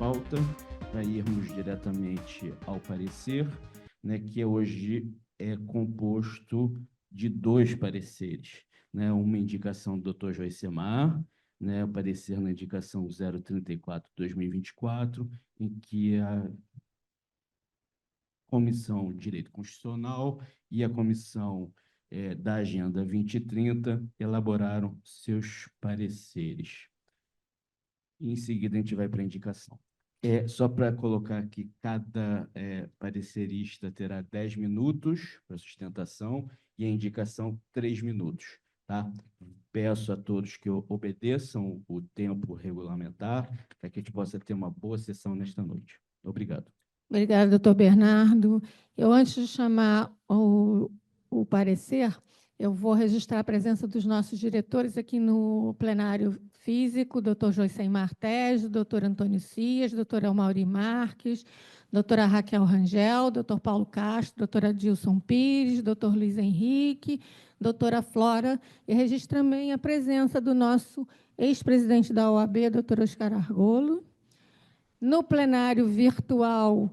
pauta, para irmos diretamente ao parecer, né, que hoje é composto de 2 pareceres, né, uma indicação do Dr. Joicemar, né, o parecer na indicação 034/2024, em que a Comissão de Direito Constitucional e a Comissão da Agenda 2030 elaboraram seus pareceres. E, em seguida, a gente vai para a indicação. Só para colocar aqui, cada parecerista terá 10 minutos para sustentação e a indicação 3 minutos. Tá? Peço a todos que obedeçam o tempo regulamentar para que a gente possa ter uma boa sessão nesta noite. Obrigado. Obrigada, doutor Bernardo. Antes de chamar o parecer, eu vou registrar a presença dos nossos diretores aqui no plenário físico, doutor Joicemar Tejo, doutor Antônio Cias, doutora Mauri Marques, doutora Raquel Rangel, doutor Paulo Castro, doutora Adilson Pires, doutor Luiz Henrique, doutora Flora, e registro também a presença do nosso ex-presidente da OAB, doutor Oscar Argolo. No plenário virtual,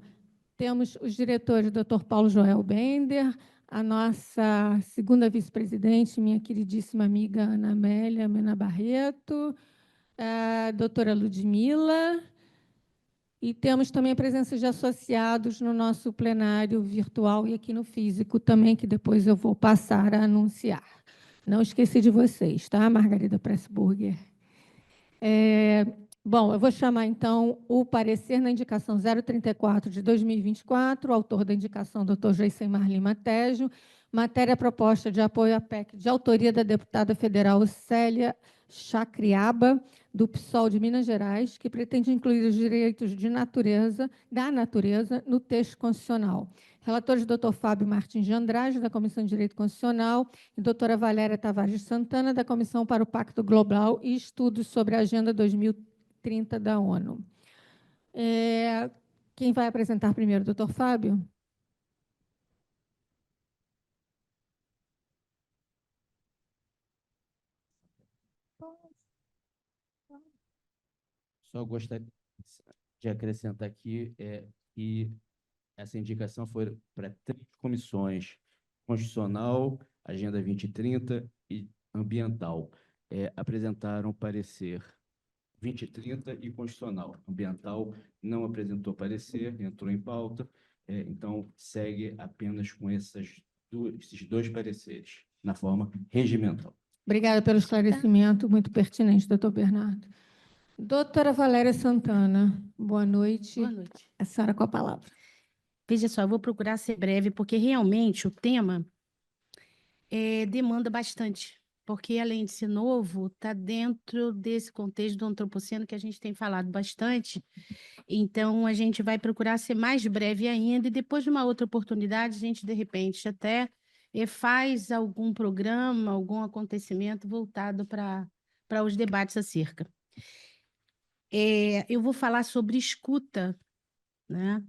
temos os diretores, doutor Paulo Joel Bender, a nossa segunda vice-presidente, minha queridíssima amiga Ana Amélia Mena Barreto, a doutora Ludmila, e temos também a presença de associados no nosso plenário virtual e aqui no físico também, que depois eu vou passar a anunciar. Não esqueci de vocês, tá, Margarida Pressburger? Bom, eu vou chamar, então, o parecer na indicação 034 de 2024, o autor da indicação, doutor Joicemar Lima Tejo, matéria proposta de apoio à PEC, de autoria da deputada federal Célia Chacriaba, do PSOL de Minas Gerais, que pretende incluir os direitos da natureza no texto constitucional. Relatores, doutor Fábio Martins de Andrade, da Comissão de Direito Constitucional, e doutora Valéria Tavares de Santana, da Comissão para o Pacto Global e Estudos sobre a Agenda 2030 da ONU. Quem vai apresentar primeiro, doutor Fábio? Só gostaria de acrescentar aqui que essa indicação foi para 3 comissões: Constitucional, Agenda 2030 e Ambiental. Apresentaram parecer 2030 e Constitucional. Ambiental não apresentou parecer, entrou em pauta, então segue apenas com esses 2 pareceres, na forma regimental. Obrigada pelo esclarecimento, muito pertinente, doutor Bernardo. Doutora Valéria Santana, boa noite. Boa noite. A senhora com a palavra. Veja só, eu vou procurar ser breve, porque realmente o tema demanda bastante, porque além de ser novo, está dentro desse contexto do antropoceno que a gente tem falado bastante, então a gente vai procurar ser mais breve ainda, e depois de uma outra oportunidade, a gente, de repente, até faz algum programa, algum acontecimento voltado para os debates acerca. Eu vou falar sobre escuta, né?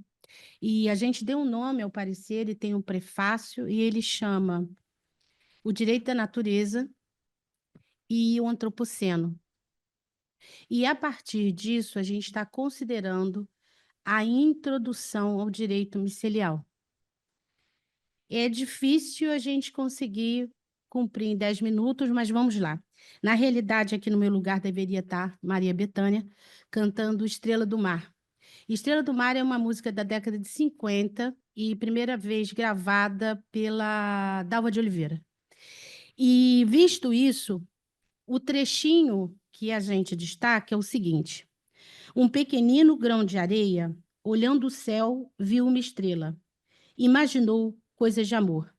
E a gente deu um nome ao parecer, ele tem um prefácio, e ele chama O Direito da Natureza e o Antropoceno. E, a partir disso, a gente está considerando a introdução ao direito micelial. É difícil a gente conseguir cumprir em 10 minutos, mas vamos lá. Na realidade, aqui no meu lugar deveria estar Maria Bethânia, cantando Estrela do Mar. Estrela do Mar é uma música da década de 50 e primeira vez gravada pela Dalva de Oliveira. E, visto isso, o trechinho que a gente destaca é o seguinte: um pequenino grão de areia, olhando o céu, viu uma estrela. Imaginou coisas de amor.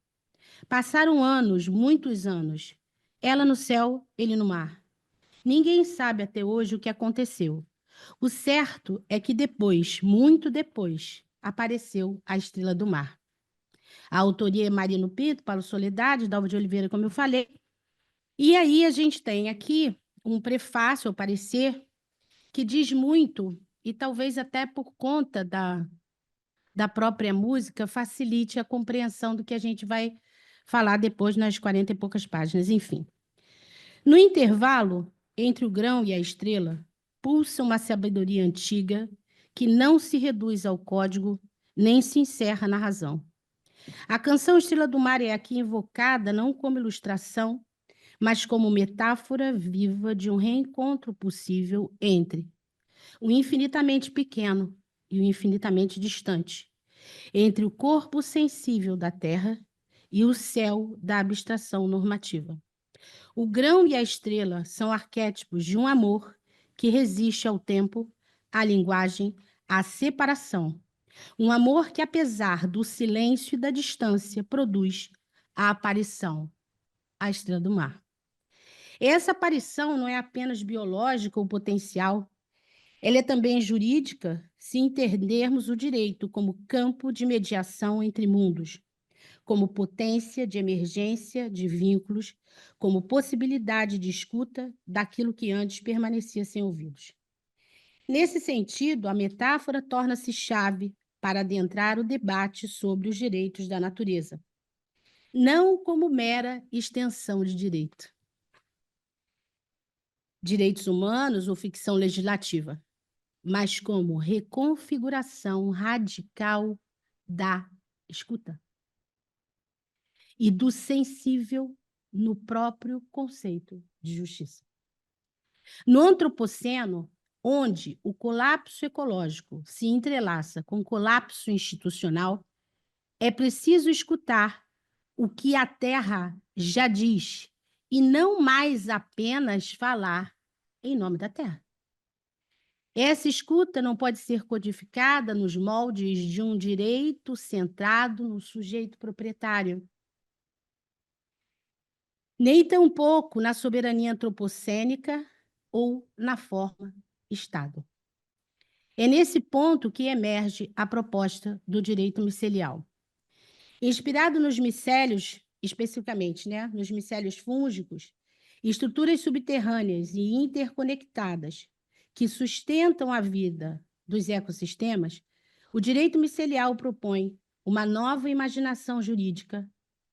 Passaram anos, muitos anos. Ela no céu, ele no mar. Ninguém sabe até hoje o que aconteceu. O certo é que depois, muito depois, apareceu a Estrela do Mar. A autoria é Marino Pinto, Paulo Soledade, Dalva de Oliveira, como eu falei. E aí a gente tem aqui um prefácio, ao parecer, que diz muito, e talvez até por conta da própria música, facilite a compreensão do que a gente vai falar depois nas 40 e poucas páginas, enfim. No intervalo entre o grão e a estrela, pulsa uma sabedoria antiga que não se reduz ao código, nem se encerra na razão. A canção Estrela do Mar é aqui invocada não como ilustração, mas como metáfora viva de um reencontro possível entre o infinitamente pequeno e o infinitamente distante, entre o corpo sensível da Terra e o céu da abstração normativa. O grão e a estrela são arquétipos de um amor que resiste ao tempo, à linguagem, à separação. Um amor que, apesar do silêncio e da distância, produz a aparição, a estrela do mar. Essa aparição não é apenas biológica ou potencial, ela é também jurídica, se entendermos o direito como campo de mediação entre mundos, como potência de emergência de vínculos, como possibilidade de escuta daquilo que antes permanecia sem ouvidos. Nesse sentido, a metáfora torna-se chave para adentrar o debate sobre os direitos da natureza, não como mera extensão de direitos humanos ou ficção legislativa, mas como reconfiguração radical da escuta e do sensível no próprio conceito de justiça. No antropoceno, onde o colapso ecológico se entrelaça com o colapso institucional, é preciso escutar o que a Terra já diz e não mais apenas falar em nome da Terra. Essa escuta não pode ser codificada nos moldes de um direito centrado no sujeito proprietário, nem tampouco na soberania antropocênica ou na forma Estado. É nesse ponto que emerge a proposta do direito micelial. Inspirado nos micélios, especificamente, nos micélios fúngicos, estruturas subterrâneas e interconectadas que sustentam a vida dos ecossistemas, o direito micelial propõe uma nova imaginação jurídica,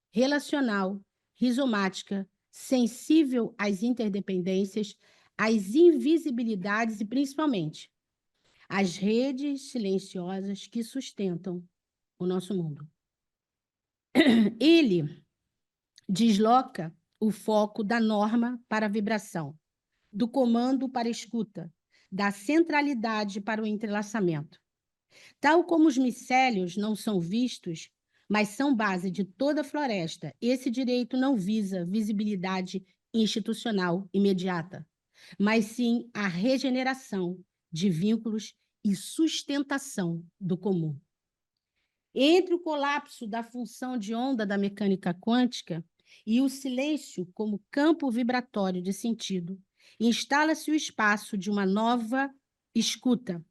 relacional, rizomática, sensível às interdependências, às invisibilidades e, principalmente, às redes silenciosas que sustentam o nosso mundo. Ele desloca o foco da norma para a vibração, do comando para a escuta, da centralidade para o entrelaçamento. Tal como os micélios não são vistos, mas são base de toda a floresta, esse direito não visa visibilidade institucional imediata, mas sim a regeneração de vínculos e sustentação do comum. Entre o colapso da função de onda da mecânica quântica e o silêncio como campo vibratório de sentido, instala-se o espaço de uma nova escuta,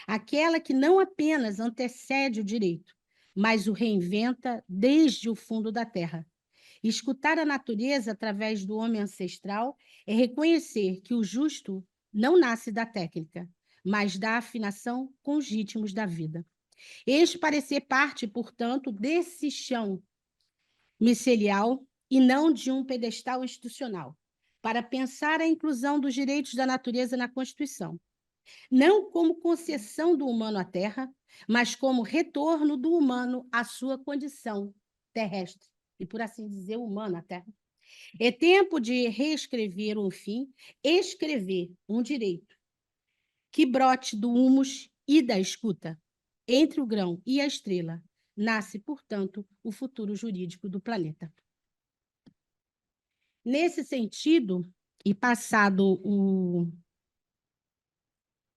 aquela que não apenas antecede o direito, mas o reinventa desde o fundo da terra. Escutar a natureza através do homem ancestral é reconhecer que o justo não nasce da técnica, mas da afinação com os ritmos da vida. Este parecer parte, portanto, desse chão micelial e não de um pedestal institucional, para pensar a inclusão dos direitos da natureza na Constituição, não como concessão do humano à Terra, mas como retorno do humano à sua condição terrestre, e por assim dizer, humano à Terra. É tempo de reescrever um fim, escrever um direito que brote do humus e da escuta. Entre o grão e a estrela, nasce, portanto, o futuro jurídico do planeta. Nesse sentido, e passado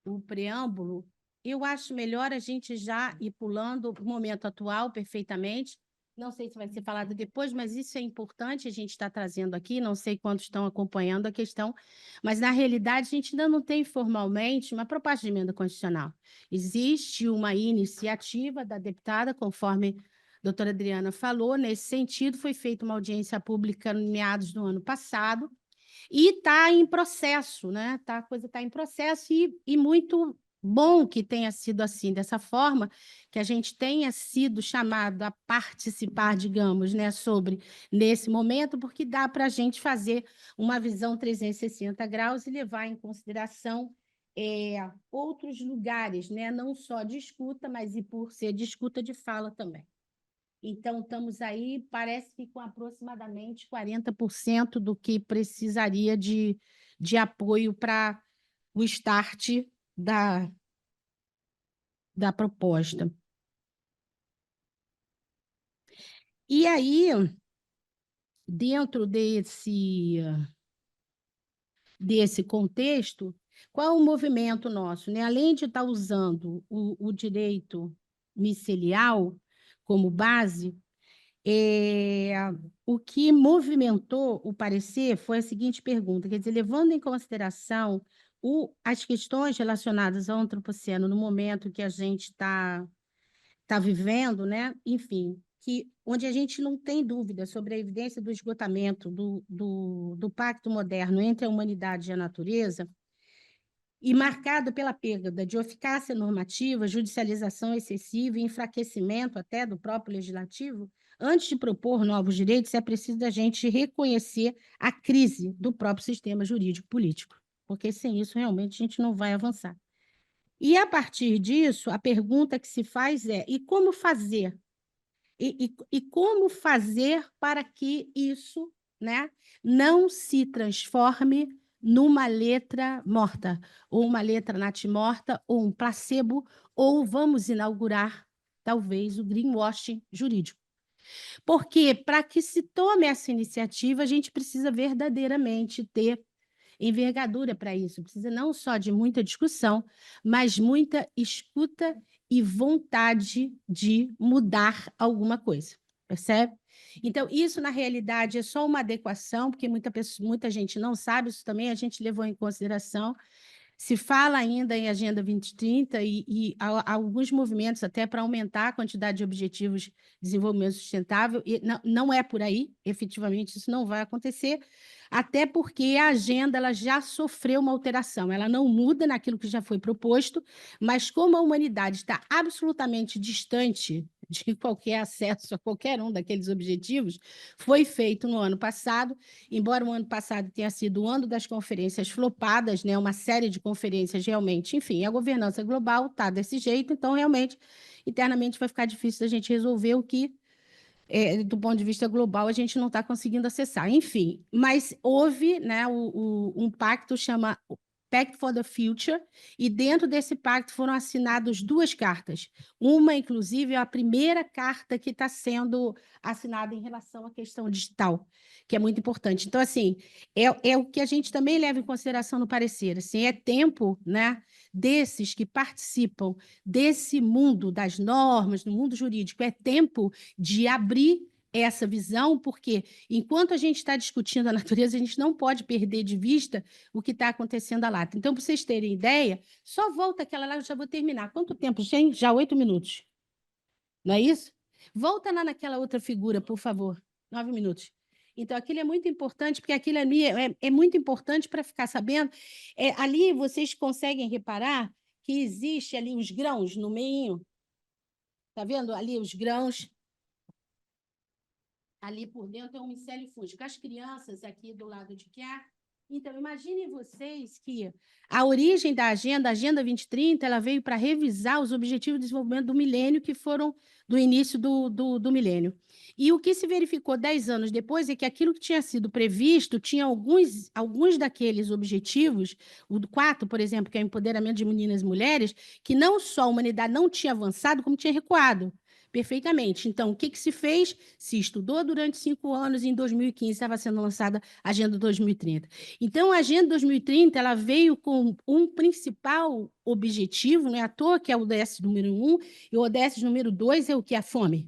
o preâmbulo, eu acho melhor a gente já ir pulando o momento atual perfeitamente. Não sei se vai ser falado depois, mas isso é importante a gente estar trazendo aqui. Não sei quantos estão acompanhando a questão, mas, na realidade, a gente ainda não tem formalmente uma proposta de emenda constitucional. Existe uma iniciativa da deputada, conforme a doutora Adriana falou. Nesse sentido, foi feita uma audiência pública em meados do ano passado e está em processo, a coisa está em processo e muito bom que tenha sido assim, dessa forma, que a gente tenha sido chamado a participar, digamos, sobre nesse momento, porque dá para a gente fazer uma visão 360 graus e levar em consideração outros lugares, né? Não só de escuta, mas e por ser de escuta de fala também. Então, estamos aí, parece que com aproximadamente 40% do que precisaria de apoio para o start da proposta. E aí, dentro desse contexto, qual é o movimento nosso, né? Além de estar usando o direito micelial como base, o que movimentou o parecer foi a seguinte pergunta, quer dizer, levando em consideração as questões relacionadas ao antropoceno no momento que a gente está vivendo, né? Enfim, onde a gente não tem dúvida sobre a evidência do esgotamento do pacto moderno entre a humanidade e a natureza, e marcado pela perda de eficácia normativa, judicialização excessiva e enfraquecimento até do próprio legislativo, antes de propor novos direitos, é preciso a gente reconhecer a crise do próprio sistema jurídico-político, porque sem isso realmente a gente não vai avançar. E, a partir disso, a pergunta que se faz é: e como fazer? E como fazer para que isso, né, não se transforme numa letra morta, ou uma letra natimorta, ou um placebo, ou vamos inaugurar, talvez, o greenwashing jurídico. Porque, para que se tome essa iniciativa, a gente precisa verdadeiramente ter envergadura para isso. Precisa não só de muita discussão, mas muita escuta e vontade de mudar alguma coisa, percebe? Então, isso, na realidade, é só uma adequação, porque muita gente não sabe, isso também a gente levou em consideração. Se fala ainda em Agenda 2030 e há alguns movimentos até para aumentar a quantidade de objetivos de desenvolvimento sustentável, e não é por aí, efetivamente, isso não vai acontecer, até porque a agenda ela já sofreu uma alteração, ela não muda naquilo que já foi proposto, mas como a humanidade está absolutamente distante de qualquer acesso a qualquer um daqueles objetivos, foi feito no ano passado, embora o ano passado tenha sido o ano das conferências flopadas, né, uma série de conferências realmente, enfim, a governança global está desse jeito, então realmente, internamente vai ficar difícil da gente resolver o que do ponto de vista global, a gente não está conseguindo acessar. Enfim, mas houve, né, um pacto chama Pact for the Future, e dentro desse pacto foram assinadas 2 cartas. Uma, inclusive, é a primeira carta que está sendo assinada em relação à questão digital, que é muito importante. Então, assim, é o que a gente também leva em consideração no parecer. Assim, é tempo, né, desses que participam desse mundo das normas, do mundo jurídico, é tempo de abrir essa visão, porque enquanto a gente está discutindo a natureza, a gente não pode perder de vista o que está acontecendo lá. Então, para vocês terem ideia, só volta aquela lá, eu já vou terminar. Quanto tempo, gente? Já 8 minutos. Não é isso? Volta lá naquela outra figura, por favor. 9 minutos. Então, aquilo é muito importante, porque aquilo ali é muito importante para ficar sabendo. Ali vocês conseguem reparar que existe ali os grãos no meio. Está vendo ali os grãos? Ali por dentro é um micélio fúngico. As crianças aqui do lado de cá. Então, imaginem vocês que a origem da Agenda 2030, ela veio para revisar os Objetivos de Desenvolvimento do Milênio, que foram do início do milênio. E o que se verificou 10 anos depois é que aquilo que tinha sido previsto tinha alguns daqueles objetivos, o 4, por exemplo, que é o empoderamento de meninas e mulheres, que não só a humanidade não tinha avançado, como tinha recuado. Perfeitamente. Então, o que se fez? Se estudou durante 5 anos e em 2015 estava sendo lançada a Agenda 2030. Então, a Agenda 2030 ela veio com um principal objetivo, não é à toa que é o ODS número 1, e o ODS número 2 é o que? A fome.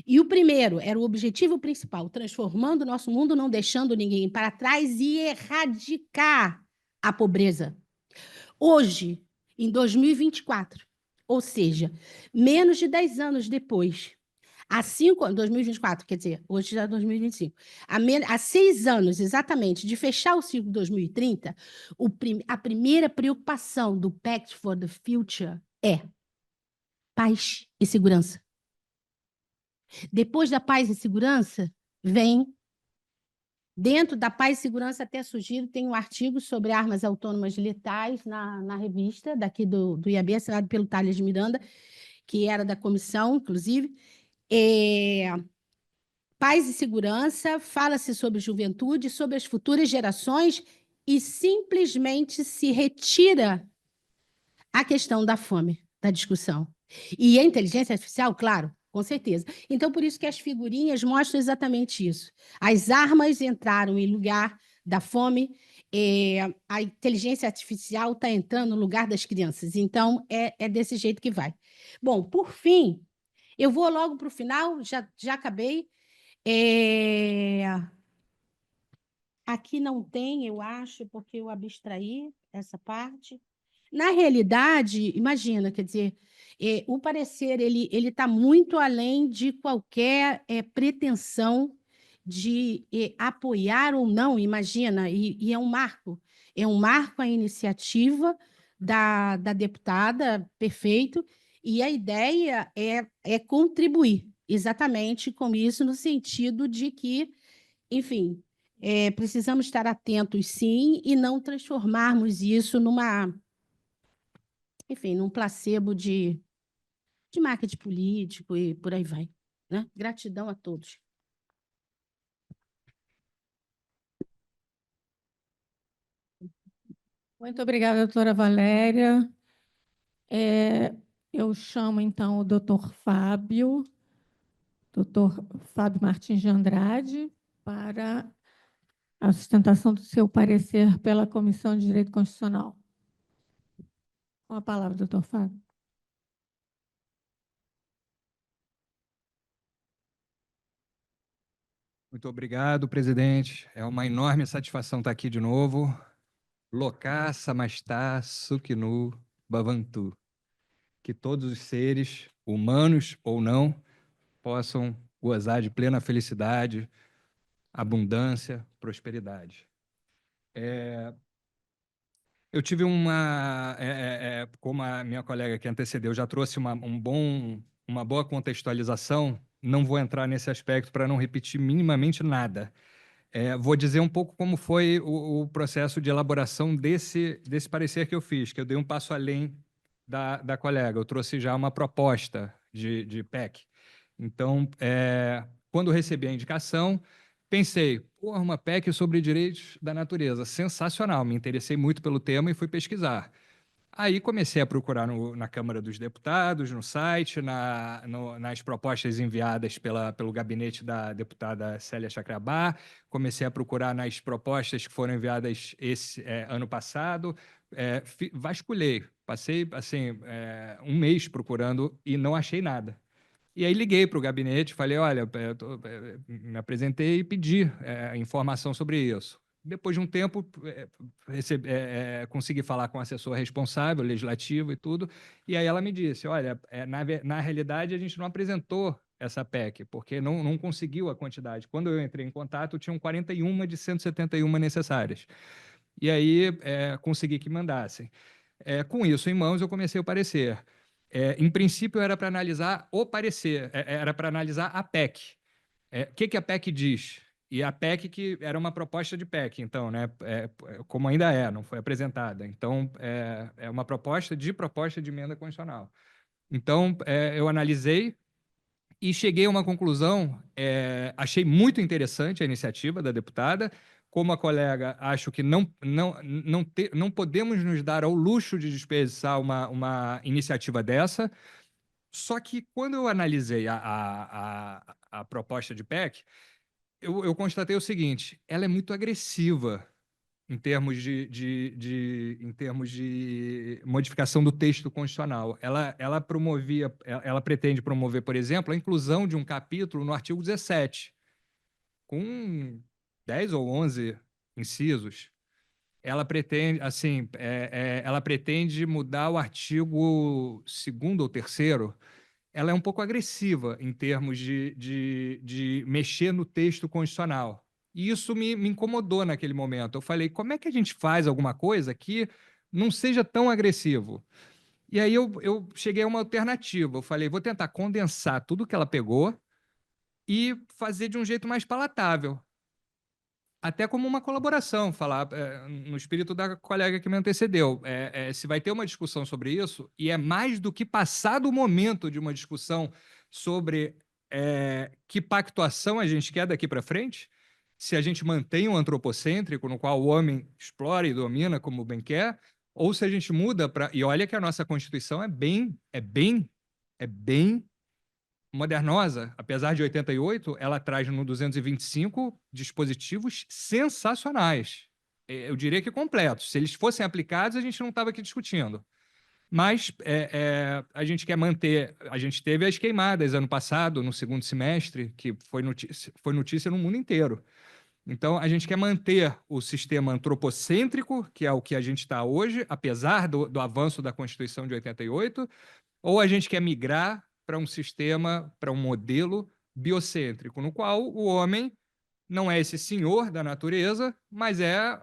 E o primeiro era o objetivo principal, transformando o nosso mundo, não deixando ninguém para trás e erradicar a pobreza. Hoje, em 2024, ou seja, menos de 10 anos depois, há 2024, quer dizer, hoje já é 2025, há 6 anos exatamente de fechar o ciclo 2030, a primeira preocupação do Pact for the Future é paz e segurança. Depois da paz e segurança, vem Dentro da paz e segurança, até sugiro, tem um artigo sobre armas autônomas letais na revista daqui do IAB, assinado pelo Thales Miranda, que era da comissão, inclusive. Paz e segurança, fala-se sobre juventude, sobre as futuras gerações, e simplesmente se retira a questão da fome da discussão. E a inteligência artificial, claro, com certeza. Então, por isso que as figurinhas mostram exatamente isso. As armas entraram em lugar da fome, a inteligência artificial está entrando no lugar das crianças. Então, é desse jeito que vai. Bom, por fim, eu vou logo para o final, já acabei. Aqui não tem, eu acho, porque eu abstraí essa parte. Na realidade, imagina, quer dizer, o parecer ele está muito além de qualquer pretensão de apoiar ou não, imagina, e é um marco a iniciativa da deputada, perfeito, e a ideia é contribuir exatamente com isso, no sentido de que, enfim, precisamos estar atentos, sim, e não transformarmos isso num placebo de marketing político e por aí vai, né? Gratidão a todos. Muito obrigada, doutora Valéria. Eu chamo, então, o doutor Fábio Martins de Andrade, para a sustentação do seu parecer pela Comissão de Direito Constitucional. Com a palavra, doutor Fábio. Muito obrigado, presidente. É uma enorme satisfação estar aqui de novo. Lokā samastā sukhinū bhavantu. Que todos os seres, humanos ou não, possam gozar de plena felicidade, abundância, prosperidade. Eu tive como a minha colega que antecedeu já trouxe uma boa contextualização, não vou entrar nesse aspecto para não repetir minimamente nada. Vou dizer um pouco como foi o processo de elaboração desse parecer que eu fiz, que eu dei um passo além da colega. Eu trouxe já uma proposta de PEC. Então, quando eu recebi a indicação, pensei, porra, uma PEC sobre direitos da natureza, sensacional, me interessei muito pelo tema e fui pesquisar. Aí comecei a procurar na Câmara dos Deputados, no site, nas propostas enviadas pelo gabinete da deputada Célia Chacriabá, comecei a procurar nas propostas que foram enviadas ano passado, vasculhei, passei assim, um mês procurando e não achei nada. E aí liguei para o gabinete, falei, olha, me apresentei e pedi informação sobre isso. Depois de um tempo, consegui falar com o assessor responsável, legislativo e tudo, e aí ela me disse, olha, na realidade a gente não apresentou essa PEC, porque não conseguiu a quantidade. Quando eu entrei em contato, tinham 41 de 171 necessárias. E aí consegui que mandassem. Com isso em mãos, eu comecei o parecer. Em princípio, era para analisar o parecer, era para analisar a PEC. O que a PEC diz? E a PEC que era uma proposta de PEC, então, né? Como ainda não foi apresentada. Então, é uma proposta de emenda constitucional. Então, eu analisei e cheguei a uma conclusão. Achei muito interessante a iniciativa da deputada. Como a colega, acho que não podemos nos dar ao luxo de desperdiçar uma iniciativa dessa. Só que, quando eu analisei a proposta de PEC, eu constatei o seguinte: ela é muito agressiva em termos em termos de modificação do texto constitucional. Ela pretende promover, por exemplo, a inclusão de um capítulo no artigo 17, com 10 ou 11 incisos. Ela pretende, assim, ela pretende mudar o artigo 2º ou 3º. Ela é um pouco agressiva em termos de mexer no texto constitucional. E isso me incomodou naquele momento. Eu falei, como é que a gente faz alguma coisa que não seja tão agressivo? E aí eu cheguei a uma alternativa. Eu falei, vou tentar condensar tudo que ela pegou e fazer de um jeito mais palatável. até como uma colaboração, falar no espírito da colega que me antecedeu. Se vai ter uma discussão sobre isso, e é mais do que passado o momento de uma discussão sobre que pactuação a gente quer daqui para frente, se a gente mantém um antropocêntrico, no qual o homem explora e domina como bem quer, ou se a gente muda para... E olha que a nossa Constituição é bem modernosa, apesar de 88, ela traz no 225 dispositivos sensacionais. Eu diria que completos. Se eles fossem aplicados, a gente não estava aqui discutindo. Mas a gente quer manter... A gente teve as queimadas ano passado, no segundo semestre, que foi notícia no mundo inteiro. Então, a gente quer manter o sistema antropocêntrico, que é o que a gente está hoje, apesar do avanço da Constituição de 88, ou a gente quer migrar para um sistema, para um modelo biocêntrico, no qual o homem não é esse senhor da natureza, mas é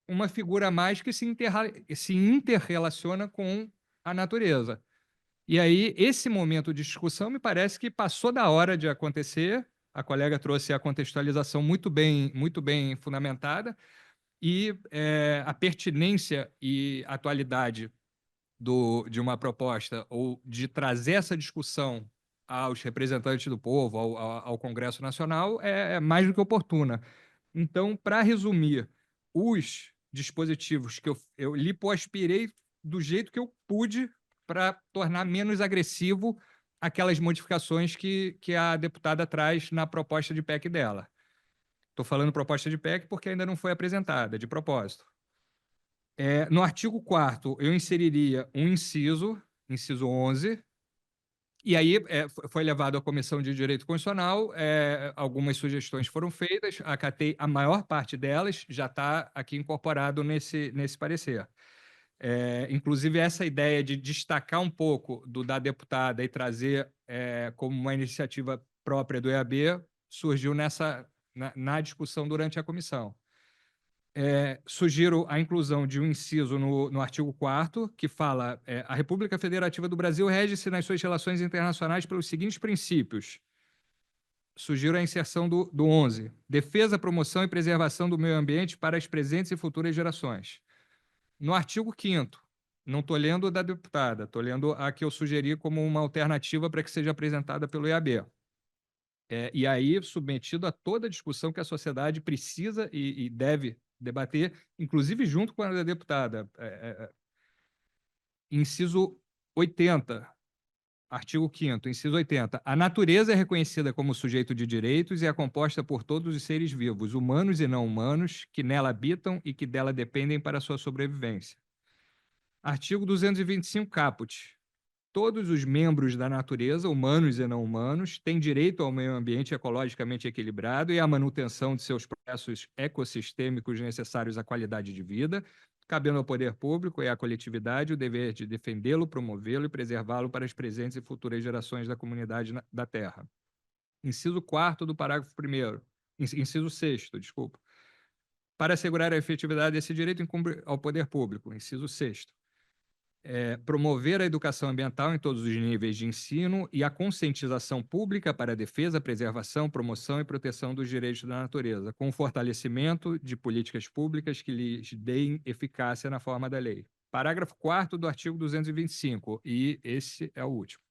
uma figura a mais que se interrelaciona com a natureza. E aí, esse momento de discussão me parece que passou da hora de acontecer. A colega trouxe a contextualização muito bem fundamentada, e a pertinência e atualidade de uma proposta ou de trazer essa discussão aos representantes do povo, ao Congresso Nacional, é mais do que oportuna. Então, para resumir, os dispositivos que eu lipoaspirei do jeito que eu pude para tornar menos agressivo aquelas modificações que a deputada traz na proposta de PEC dela. Estou falando proposta de PEC porque ainda não foi apresentada, de propósito. No artigo 4º, eu inseriria um inciso 11, e aí foi levado à Comissão de Direito Constitucional, algumas sugestões foram feitas, acatei a maior parte delas, já está aqui incorporado nesse parecer. Inclusive, essa ideia de destacar um pouco da deputada e trazer como uma iniciativa própria do EAB surgiu na discussão durante a comissão. Sugiro a inclusão de um inciso no artigo 4º, que fala: a República Federativa do Brasil rege-se nas suas relações internacionais pelos seguintes princípios. Sugiro a inserção do 11. Defesa, promoção e preservação do meio ambiente para as presentes e futuras gerações. No artigo 5º, não estou lendo da deputada, estou lendo a que eu sugeri como uma alternativa para que seja apresentada pelo EAB. E aí, submetido a toda a discussão que a sociedade precisa e deve debater, inclusive junto com a da deputada. Inciso 80, artigo 5º, inciso 80. A natureza é reconhecida como sujeito de direitos e é composta por todos os seres vivos, humanos e não humanos, que nela habitam e que dela dependem para a sua sobrevivência. Artigo 225, caput. Todos os membros da natureza, humanos e não humanos, têm direito ao meio ambiente ecologicamente equilibrado e à manutenção de seus processos ecossistêmicos necessários à qualidade de vida, cabendo ao poder público e à coletividade o dever de defendê-lo, promovê-lo e preservá-lo para as presentes e futuras gerações da comunidade da Terra. Inciso 4º do parágrafo 1º. Inciso 6º, desculpa. Para assegurar a efetividade desse direito, incumbe ao poder público. Inciso 6º. Promover a educação ambiental em todos os níveis de ensino e a conscientização pública para a defesa, preservação, promoção e proteção dos direitos da natureza, com o fortalecimento de políticas públicas que lhes deem eficácia na forma da lei. Parágrafo 4º do artigo 225, e esse é o último.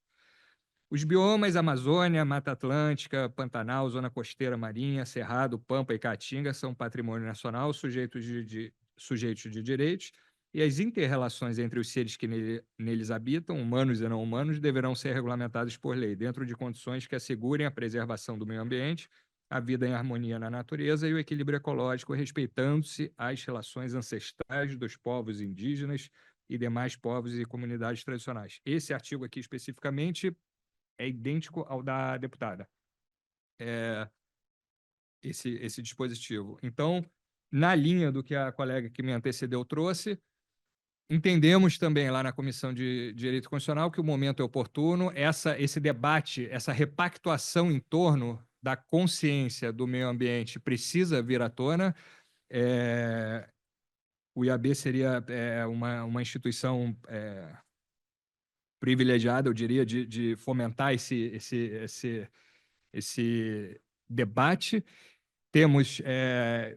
Os biomas Amazônia, Mata Atlântica, Pantanal, Zona Costeira Marinha, Cerrado, Pampa e Caatinga são patrimônio nacional, sujeitos de direitos, e as inter-relações entre os seres que neles habitam, humanos e não humanos, deverão ser regulamentadas por lei, dentro de condições que assegurem a preservação do meio ambiente, a vida em harmonia na natureza e o equilíbrio ecológico, respeitando-se as relações ancestrais dos povos indígenas e demais povos e comunidades tradicionais. Esse artigo aqui, especificamente, é idêntico ao da deputada. Esse dispositivo. Então, na linha do que a colega que me antecedeu trouxe, entendemos também lá na Comissão de Direito Constitucional que o momento é oportuno, esse debate, essa repactuação em torno da consciência do meio ambiente precisa vir à tona. O IAB seria uma instituição privilegiada, eu diria, de fomentar esse debate.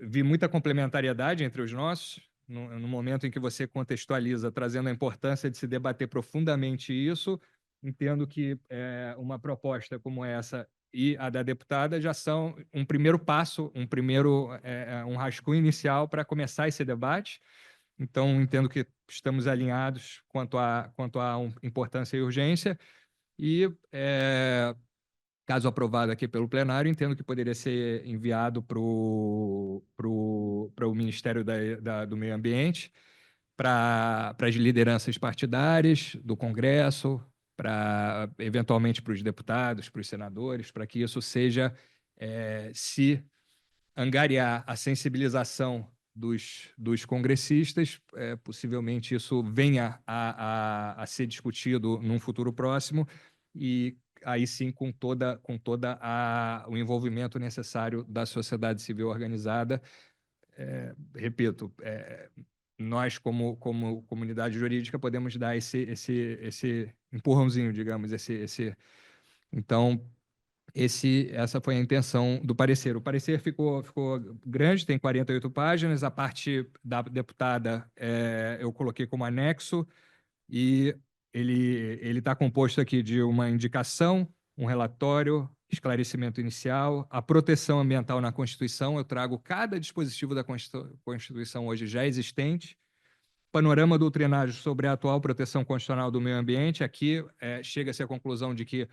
vi muita complementariedade entre os nossos, no momento em que você contextualiza, trazendo a importância de se debater profundamente isso, entendo que uma proposta como essa e a da deputada já são um primeiro passo, um rascunho inicial para começar esse debate. Então, entendo que estamos alinhados quanto à importância e urgência, e caso aprovado aqui pelo plenário, entendo que poderia ser enviado para o Ministério do Meio Ambiente, para as lideranças partidárias do Congresso, eventualmente para os deputados, para os senadores, para que isso seja, se angariar a sensibilização dos congressistas, possivelmente isso venha a ser discutido num futuro próximo, e aí sim com toda o envolvimento necessário da sociedade civil organizada. Repito, nós, como comunidade jurídica, podemos dar esse empurrãozinho, digamos, Então, essa foi a intenção do parecer. O parecer ficou grande, tem 48 páginas. A parte da deputada eu coloquei como anexo, e ele está composto aqui de uma indicação, um relatório, esclarecimento inicial, a proteção ambiental na Constituição. Eu trago cada dispositivo da Constituição hoje já existente, panorama doutrinário sobre a atual proteção constitucional do meio ambiente. Aqui chega-se à conclusão de que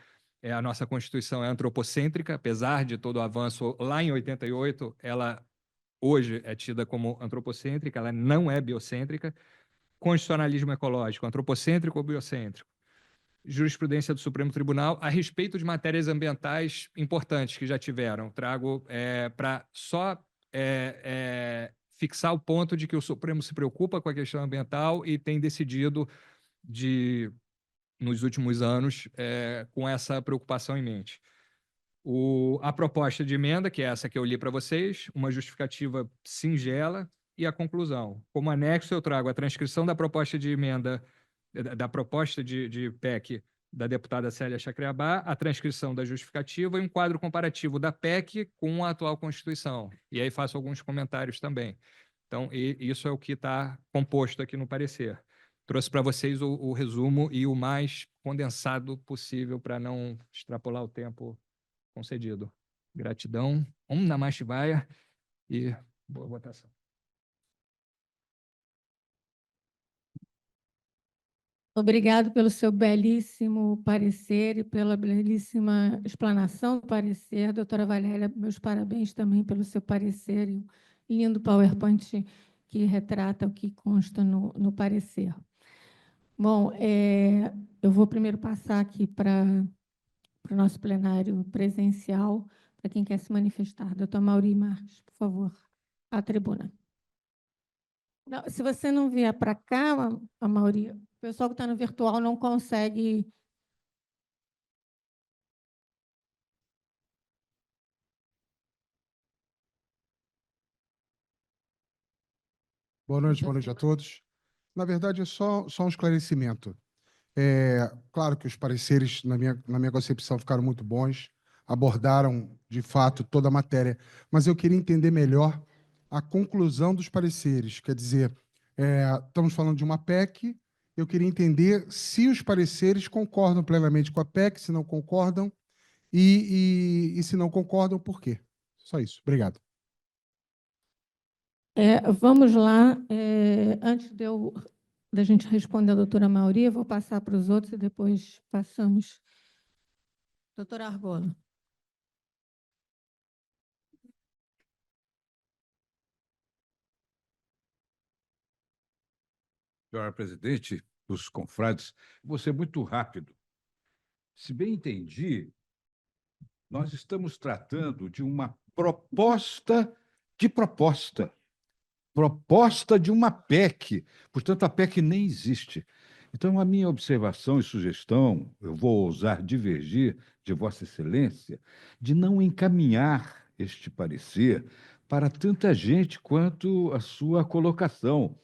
a nossa Constituição é antropocêntrica, apesar de todo o avanço lá em 88, ela hoje é tida como antropocêntrica, ela não é biocêntrica. Constitucionalismo ecológico, antropocêntrico ou biocêntrico. Jurisprudência do Supremo Tribunal a respeito de matérias ambientais importantes que já tiveram. Trago para só fixar o ponto de que o Supremo se preocupa com a questão ambiental e tem decidido nos últimos anos com essa preocupação em mente. A proposta de emenda, que é essa que eu li para vocês, uma justificativa singela, e a conclusão. Como anexo, eu trago a transcrição da proposta de emenda, da proposta de PEC da deputada Célia Chacriabá, a transcrição da justificativa e um quadro comparativo da PEC com a atual Constituição. E aí faço alguns comentários também. Então, isso é o que está composto aqui no parecer. Trouxe para vocês o resumo e o mais condensado possível para não extrapolar o tempo concedido. Gratidão. Om Namah Shivaya e boa votação. Obrigado pelo seu belíssimo parecer e pela belíssima explanação do parecer. Doutora Valéria, meus parabéns também pelo seu parecer e o lindo PowerPoint que retrata o que consta no parecer. Bom, eu vou primeiro passar aqui para o nosso plenário presencial, para quem quer se manifestar. Doutor Mauri Marques, por favor, à tribuna. Não, se você não vier para cá, a Mauri, o pessoal que está no virtual não consegue. Boa noite a todos. Na verdade, é só um esclarecimento. Claro que os pareceres, na minha concepção, ficaram muito bons, abordaram, de fato, toda a matéria, mas eu queria entender melhor a conclusão dos pareceres. Quer dizer, estamos falando de uma PEC, eu queria entender se os pareceres concordam plenamente com a PEC, se não concordam, e se não concordam, por quê? Só isso. Obrigado. Vamos lá. Antes da gente responder a doutora Mauri, eu vou passar para os outros e depois passamos. Doutora Argola. Senhora presidente, os confrades, vou ser muito rápido. Se bem entendi, nós estamos tratando de uma proposta de uma PEC. Portanto, a PEC nem existe. Então, a minha observação e sugestão, eu vou ousar divergir de Vossa Excelência, de não encaminhar este parecer para tanta gente quanto a sua colocação.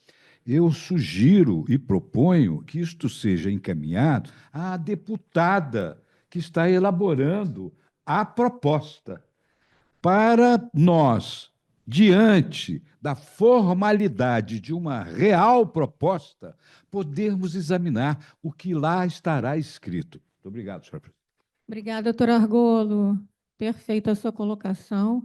Eu sugiro e proponho que isto seja encaminhado à deputada que está elaborando a proposta. para nós, diante da formalidade de uma real proposta, podermos examinar o que lá estará escrito. Muito obrigado, senhora presidente. Obrigada, doutor Argolo. Perfeita a sua colocação.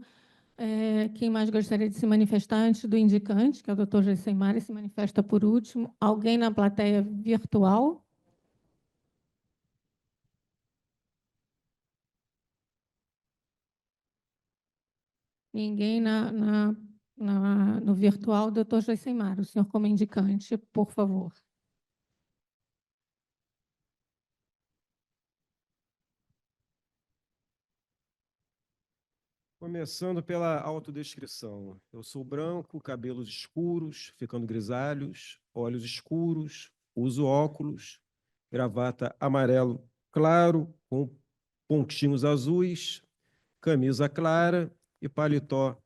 Quem mais gostaria de se manifestar antes do indicante, que é o doutor Joicemar, se manifesta por último. Alguém na plateia virtual? Ninguém no virtual. Doutor Joicemar, o senhor como indicante, por favor. Começando pela autodescrição. Eu sou branco, cabelos escuros, ficando grisalhos, olhos escuros, uso óculos, gravata amarelo claro, com pontinhos azuis, camisa clara e paletó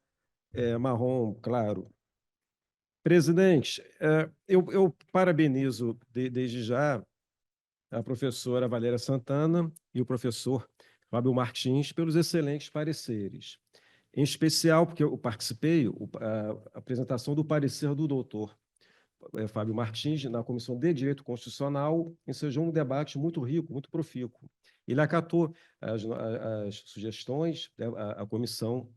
marrom claro. Presidente, eu parabenizo desde já a professora Valéria Santana e o professor Fábio Martins pelos excelentes pareceres. Em especial, porque eu participei a apresentação do parecer do doutor Fábio Martins na Comissão de Direito Constitucional ensejou um debate muito rico, muito profícuo. Ele acatou as sugestões da comissão.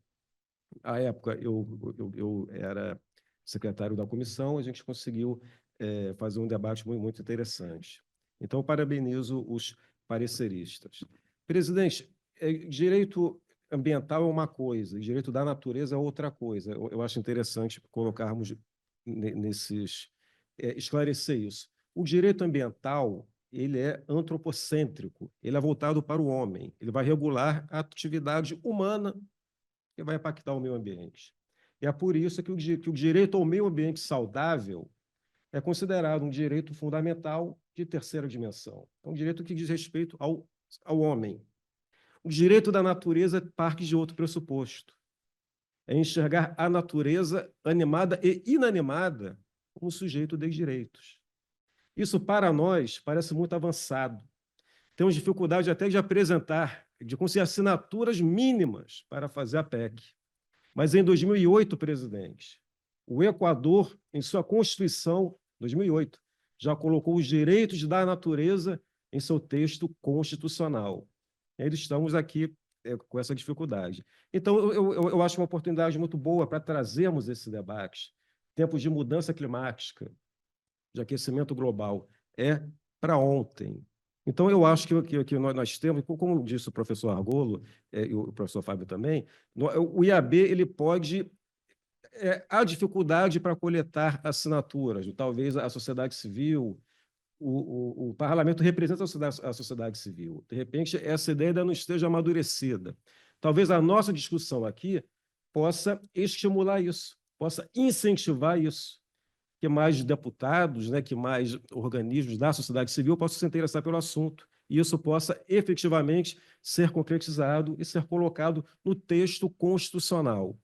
À época, eu era secretário da comissão, a gente conseguiu fazer um debate muito, muito interessante. Então, parabenizo os pareceristas. Presidente, direito ambiental é uma coisa, direito da natureza é outra coisa. Eu acho interessante colocarmos esclarecer isso. O direito ambiental, ele é antropocêntrico, ele é voltado para o homem, ele vai regular a atividade humana que vai impactar o meio ambiente. E é por isso que o direito ao meio ambiente saudável é considerado um direito fundamental de terceira dimensão. É um direito que diz respeito ao homem. O direito da natureza parte de outro pressuposto. É enxergar a natureza animada e inanimada como sujeito de direitos. Isso, para nós, parece muito avançado. Temos dificuldade até de apresentar, de conseguir assinaturas mínimas para fazer a PEC. Mas em 2008, presidente, o Equador, em sua Constituição, 2008, já colocou os direitos da natureza em seu texto constitucional. E estamos aqui com essa dificuldade. Então, eu acho uma oportunidade muito boa para trazermos esse debate. Tempos de mudança climática, de aquecimento global, é para ontem. Então, eu acho que nós temos, como disse o professor Argolo, e o professor Fábio também, o IAB ele pode... há dificuldade para coletar assinaturas, talvez a sociedade civil, o parlamento representa a sociedade civil. De repente, essa ideia ainda não esteja amadurecida. Talvez a nossa discussão aqui possa estimular isso, possa incentivar isso, que mais deputados, que mais organismos da sociedade civil possam se interessar pelo assunto, e isso possa efetivamente ser concretizado e ser colocado no texto constitucional.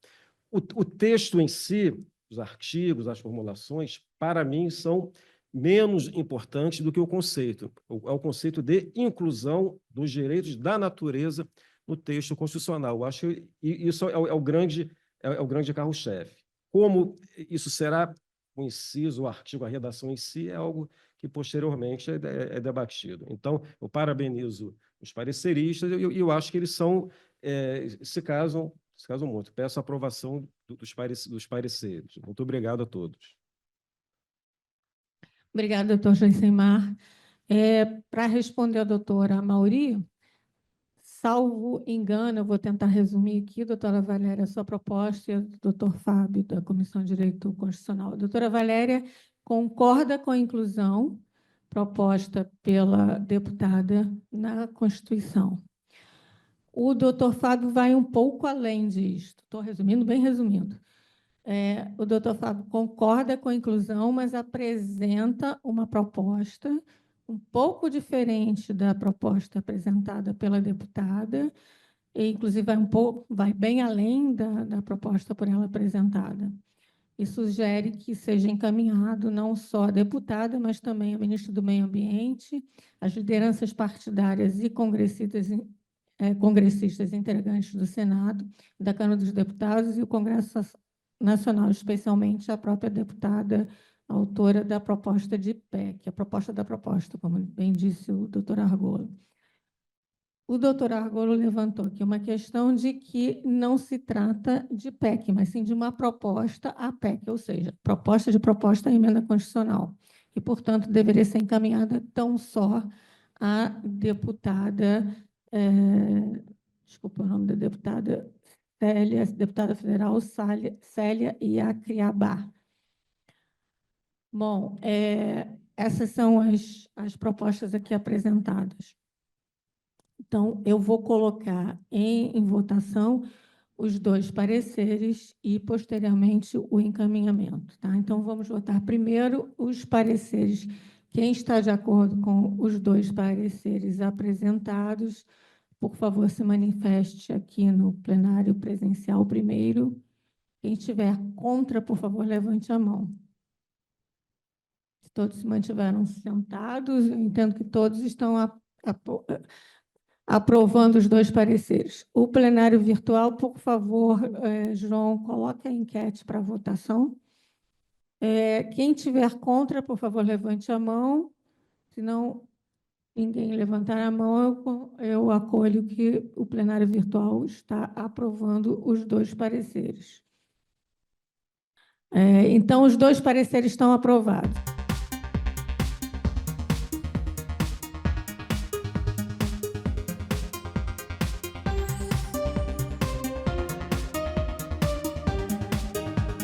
O texto em si, os artigos, as formulações, para mim, são menos importantes do que o conceito. É o conceito de inclusão dos direitos da natureza no texto constitucional. Eu acho que isso é o grande carro-chefe. Como isso será o inciso, o artigo, a redação em si, é algo que posteriormente é debatido. Então, eu parabenizo os pareceristas e eu acho que eles se casam muito. Peço a aprovação dos pareceres. Muito obrigado a todos. Obrigada, doutor Joicemar. Para responder a doutora Mauri, salvo engano, eu vou tentar resumir aqui, doutora Valéria, a sua proposta e o doutor Fábio, da Comissão de Direito Constitucional. A doutora Valéria concorda com a inclusão proposta pela deputada na Constituição. O doutor Fábio vai um pouco além disto. Estou resumindo, bem resumindo. O doutor Fábio concorda com a inclusão, mas apresenta uma proposta um pouco diferente da proposta apresentada pela deputada, e, inclusive, vai bem além da proposta por ela apresentada. E sugere que seja encaminhado não só a deputada, mas também a ministra do Meio Ambiente, as lideranças partidárias e congressistas congressistas integrantes do Senado, da Câmara dos Deputados e o Congresso Nacional, especialmente a própria deputada autora da proposta de PEC, a proposta da proposta, como bem disse o doutor Argolo. O doutor Argolo levantou aqui uma questão de que não se trata de PEC, mas sim de uma proposta à PEC, ou seja, proposta à emenda constitucional, e, portanto, deveria ser encaminhada tão só à deputada, desculpa o nome da deputada, deputada federal Célia Iacriabá. Bom, essas são as propostas aqui apresentadas. Então, eu vou colocar em votação os 2 pareceres e, posteriormente, o encaminhamento. Tá? Então, vamos votar primeiro os pareceres. Quem está de acordo com os 2 pareceres apresentados, por favor, se manifeste aqui no plenário presencial primeiro. Quem estiver contra, por favor, levante a mão. Se todos se mantiveram sentados, eu entendo que todos estão aprovando os 2 pareceres. O plenário virtual, por favor, João, coloque a enquete para votação. Quem tiver contra, por favor, levante a mão. Se não ninguém levantar a mão, eu acolho que o plenário virtual está aprovando os 2 pareceres. Então, os 2 pareceres estão aprovados.